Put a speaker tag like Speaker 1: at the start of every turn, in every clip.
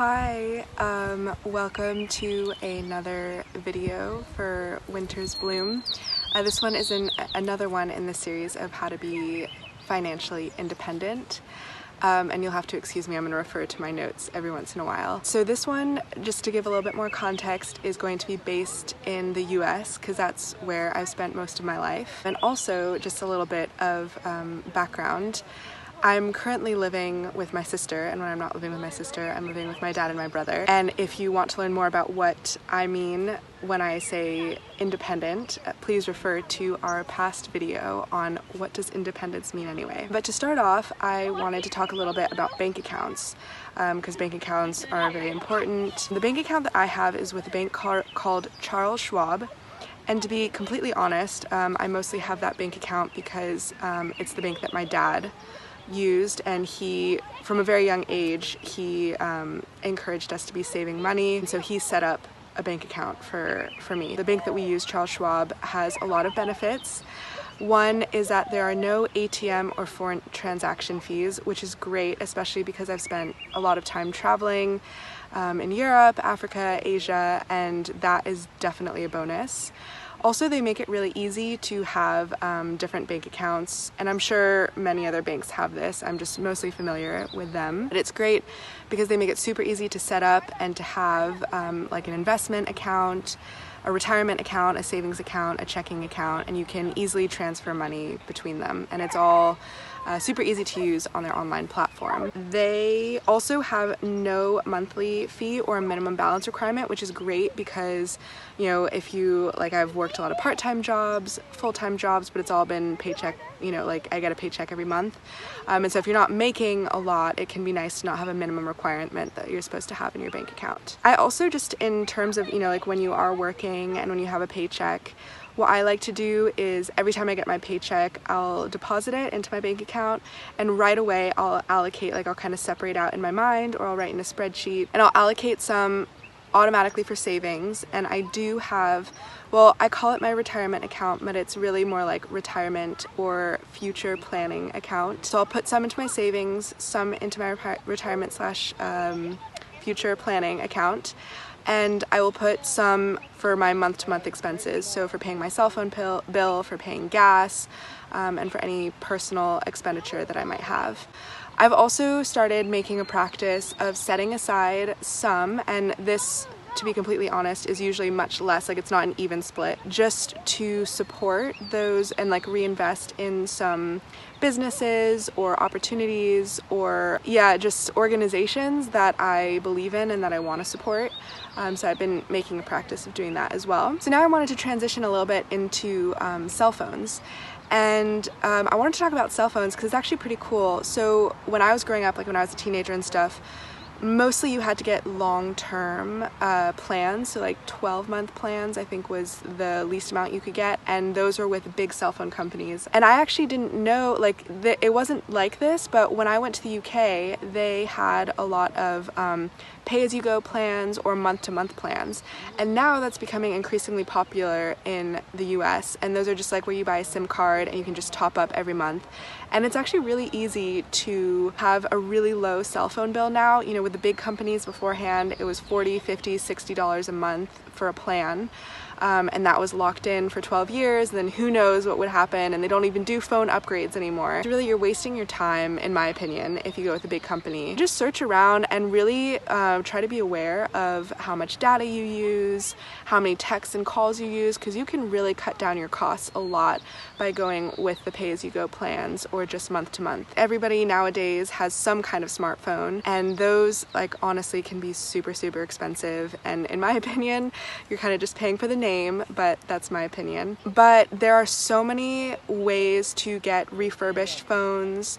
Speaker 1: Hi, welcome to another video for Winter's Bloom. This one is another one in the series of how to be financially independent. And you'll have to excuse me, I'm going to refer to my notes every once in a while. So this one, just to give a little bit more context, is going to be based in the US because that's where I've spent most of my life. And also just a little bit of background. I'm currently living with my sister, and when I'm not living with my sister, I'm living with my dad and my brother. And if you want to learn more about what I mean when I say independent, please refer to our past video on what does independence mean anyway. But to start off, I wanted to talk a little bit about bank accounts, because bank accounts are very important. The bank account that I have is with a bank called Charles Schwab. And to be completely honest, I mostly have that bank account because it's the bank that my dad used, and he, from a very young age, he encouraged us to be saving money, and so he set up a bank account for me. The bank that we use, Charles Schwab, has a lot of benefits. One is that there are no ATM or foreign transaction fees, which is great, especially because I've spent a lot of time traveling in Europe, Africa, Asia, and that is definitely a bonus. Also, they make it really easy to have different bank accounts, and I'm sure many other banks have this. I'm just mostly familiar with them. But it's great because they make it super easy to set up and to have like an investment account, a retirement account, a savings account, a checking account, and you can easily transfer money between them, and it's all super easy to use on their online platform. They also have no monthly fee or a minimum balance requirement, which is great because, you know, if you, like, I've worked a lot of part-time jobs, full-time jobs, but it's all been paycheck, you know, like I get a paycheck every month. And so if you're not making a lot, it can be nice to not have a minimum requirement that you're supposed to have in your bank account. I also, just in terms of, you know, like when you are working and when you have a paycheck, what I like to do is every time I get my paycheck, I'll deposit it into my bank account, and right away I'll allocate, like I'll kind of separate out in my mind, or I'll write in a spreadsheet, and I'll allocate some automatically for savings. And I do have, well, I call it my retirement account, but it's really more like retirement or future planning account. So I'll put some into my savings, some into my retirement slash future planning account. And I will put some for my month-to-month expenses, so for paying my cell phone bill, for paying gas, and for any personal expenditure that I might have. I've also started making a practice of setting aside some, and this, to be completely honest, is usually much less, like it's not an even split, just to support those and like reinvest in some businesses or opportunities or, yeah, just organizations that I believe in and that I want to support. So I've been making a practice of doing that as well. So now I wanted to transition a little bit into cell phones. And I wanted to talk about cell phones because it's actually pretty cool. So when I was growing up, like when I was a teenager and stuff, mostly you had to get long-term plans, so like 12-month plans I think was the least amount you could get, and those were with big cell phone companies. And I actually didn't know, like, it wasn't like this, but when I went to the UK, they had a lot of pay-as-you-go plans or month-to-month plans, and now that's becoming increasingly popular in the US, and those are just like where you buy a SIM card and you can just top up every month. And it's actually really easy to have a really low cell phone bill now. You know, with the big companies beforehand, it was $40, $50, $60 a month for a plan. And that was locked in for 12 years, and then who knows what would happen, and they don't even do phone upgrades anymore. Really, you're wasting your time, in my opinion, if you go with a big company. Just search around and really try to be aware of how much data you use, how many texts and calls you use, because you can really cut down your costs a lot by going with the pay-as-you-go plans or just month to month. Everybody nowadays has some kind of smartphone, and those, like, honestly can be super, super expensive, and in my opinion, you're kind of just paying for the name, but that's my opinion. But there are so many ways to get refurbished phones,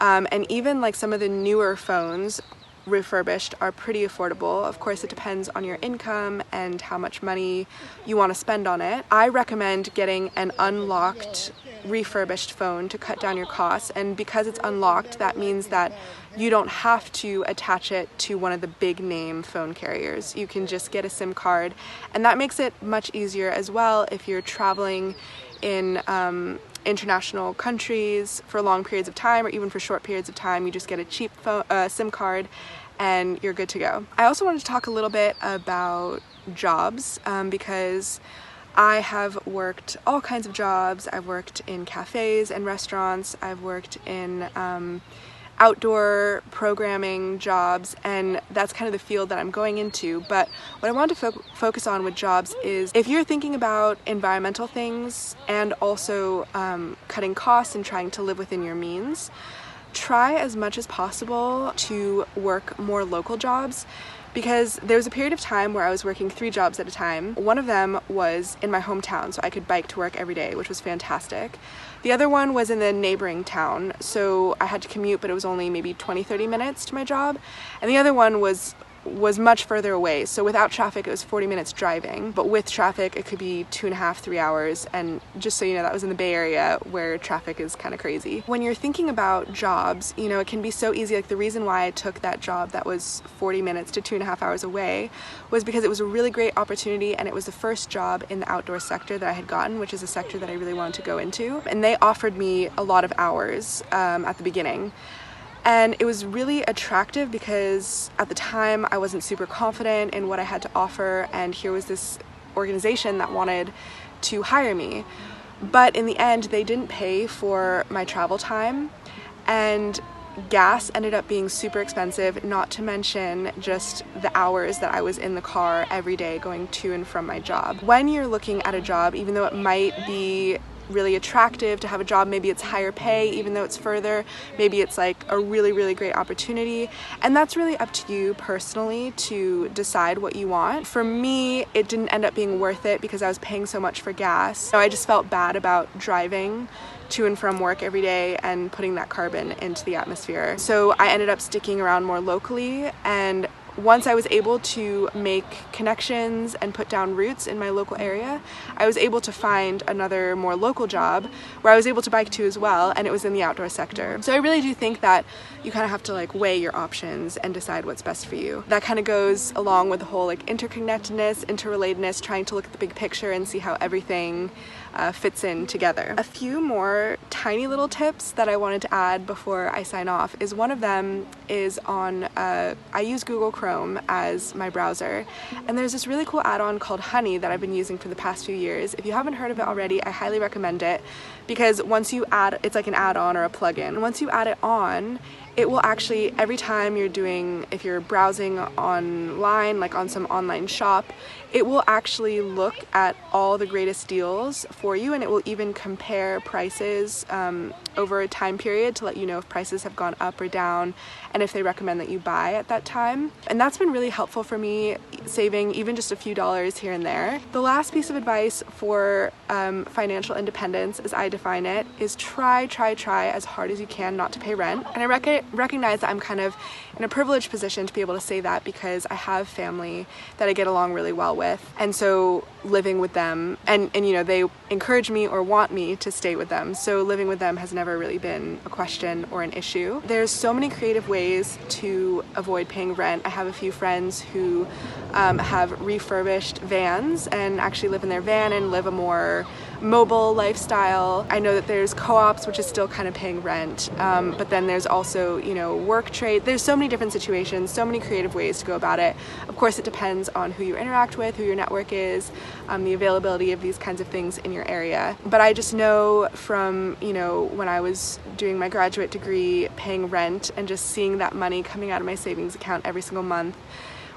Speaker 1: and even like some of the newer phones refurbished are pretty affordable. Of course, it depends on your income and how much money you want to spend on it. I recommend getting an unlocked refurbished phone to cut down your costs, and because it's unlocked, that means that you don't have to attach it to one of the big name phone carriers. You can just get a SIM card, and that makes it much easier as well if you're traveling in international countries for long periods of time, or even for short periods of time. You just get a cheap SIM card and you're good to go. I also wanted to talk a little bit about jobs because I have worked all kinds of jobs. I've worked in cafes and restaurants. I've worked in outdoor programming jobs, and that's kind of the field that I'm going into. But what I want to focus on with jobs is if you're thinking about environmental things and also cutting costs and trying to live within your means, try as much as possible to work more local jobs, because there was a period of time where I was working 3 jobs at a time. One of them was in my hometown, so I could bike to work every day, which was fantastic. The other one was in the neighboring town, so I had to commute, but it was only maybe 20-30 minutes to my job. And the other one was much further away, so without traffic it was 40 minutes driving, but with traffic it could be 2.5-3 hours. And just so you know, that was in the Bay Area where traffic is kind of crazy. When you're thinking about jobs, you know, it can be so easy. Like, the reason why I took that job that was 40 minutes to 2.5 hours away was because it was a really great opportunity, and it was the first job in the outdoor sector that I had gotten, which is a sector that I really wanted to go into, and they offered me a lot of hours at the beginning. And it was really attractive because at the time I wasn't super confident in what I had to offer, and here was this organization that wanted to hire me. But in the end, they didn't pay for my travel time, and gas ended up being super expensive, not to mention just the hours that I was in the car every day going to and from my job. When you're looking at a job, even though it might be really attractive to have a job, maybe it's higher pay even though it's further, maybe it's like a really great opportunity, and that's really up to you personally to decide what you want. For me, it didn't end up being worth it because I was paying so much for gas. So I just felt bad about driving to and from work every day and putting that carbon into the atmosphere. So I ended up sticking around more locally, and once I was able to make connections and put down roots in my local area, I was able to find another more local job where I was able to bike to as well, and it was in the outdoor sector. So I really do think that you kind of have to like weigh your options and decide what's best for you. That kind of goes along with the whole like interconnectedness, interrelatedness, trying to look at the big picture and see how everything fits in together. A few more tiny little tips that I wanted to add before I sign off is one of them is on, I use Google Chrome as my browser, and there's this really cool add-on called Honey that I've been using for the past few years. If you haven't heard of it already, I highly recommend it, because once you add, it's like an add-on or a plugin. Once you add it on, it will actually, every time you're doing, if you're browsing online, like on some online shop, it will actually look at all the greatest deals for you, and it will even compare prices over a time period to let you know if prices have gone up or down and if they recommend that you buy at that time. And that's been really helpful for me, saving even just a few dollars here and there. The last piece of advice for financial independence, as I define it, is try as hard as you can not to pay rent. And I recognize that I'm kind of in a privileged position to be able to say that because I have family that I get along really well with, and so living with them, and you know, they encourage me or want me to stay with them, so living with them has never really been a question or an issue. There's so many creative ways to avoid paying rent. I have a few friends who have refurbished vans and actually live in their van and live a more mobile lifestyle. I know that there's co-ops, which is still kind of paying rent, but then there's also, you know, work trade. There's so many different situations, so many creative ways to go about it. Of course, it depends on who you interact with, who your network is, the availability of these kinds of things in your area. But I just know from, you know, when I was doing my graduate degree, paying rent and just seeing that money coming out of my savings account every single month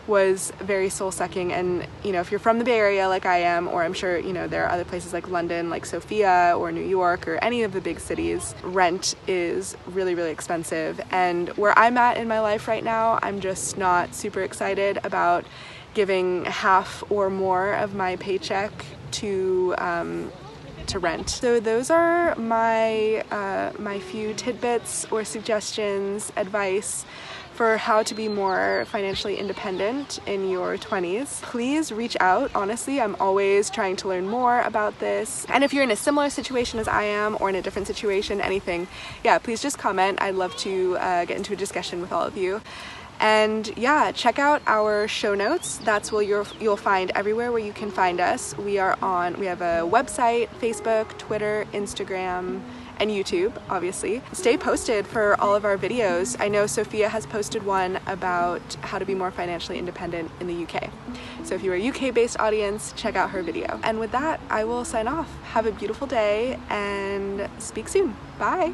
Speaker 1: was very soul-sucking. And you know, if you're from the Bay Area like I am, or I'm sure you know there are other places like London, like Sofia, or New York, or any of the big cities, rent is really expensive. And where I'm at in my life right now, I'm just not super excited about giving half or more of my paycheck to rent. So those are my my few tidbits or suggestions, advice for how to be more financially independent in your 20s. Please reach out. Honestly, I'm always trying to learn more about this. And if you're in a similar situation as I am, or in a different situation, anything, yeah, please just comment. I'd love to get into a discussion with all of you. And yeah, check out our show notes. That's where you'll find everywhere where you can find us. We have a website, Facebook, Twitter, Instagram, and YouTube, obviously. Stay posted for all of our videos. I know Sophia has posted one about how to be more financially independent in the UK. So if you're a UK-based audience, check out her video. And with that, I will sign off. Have a beautiful day and speak soon. Bye!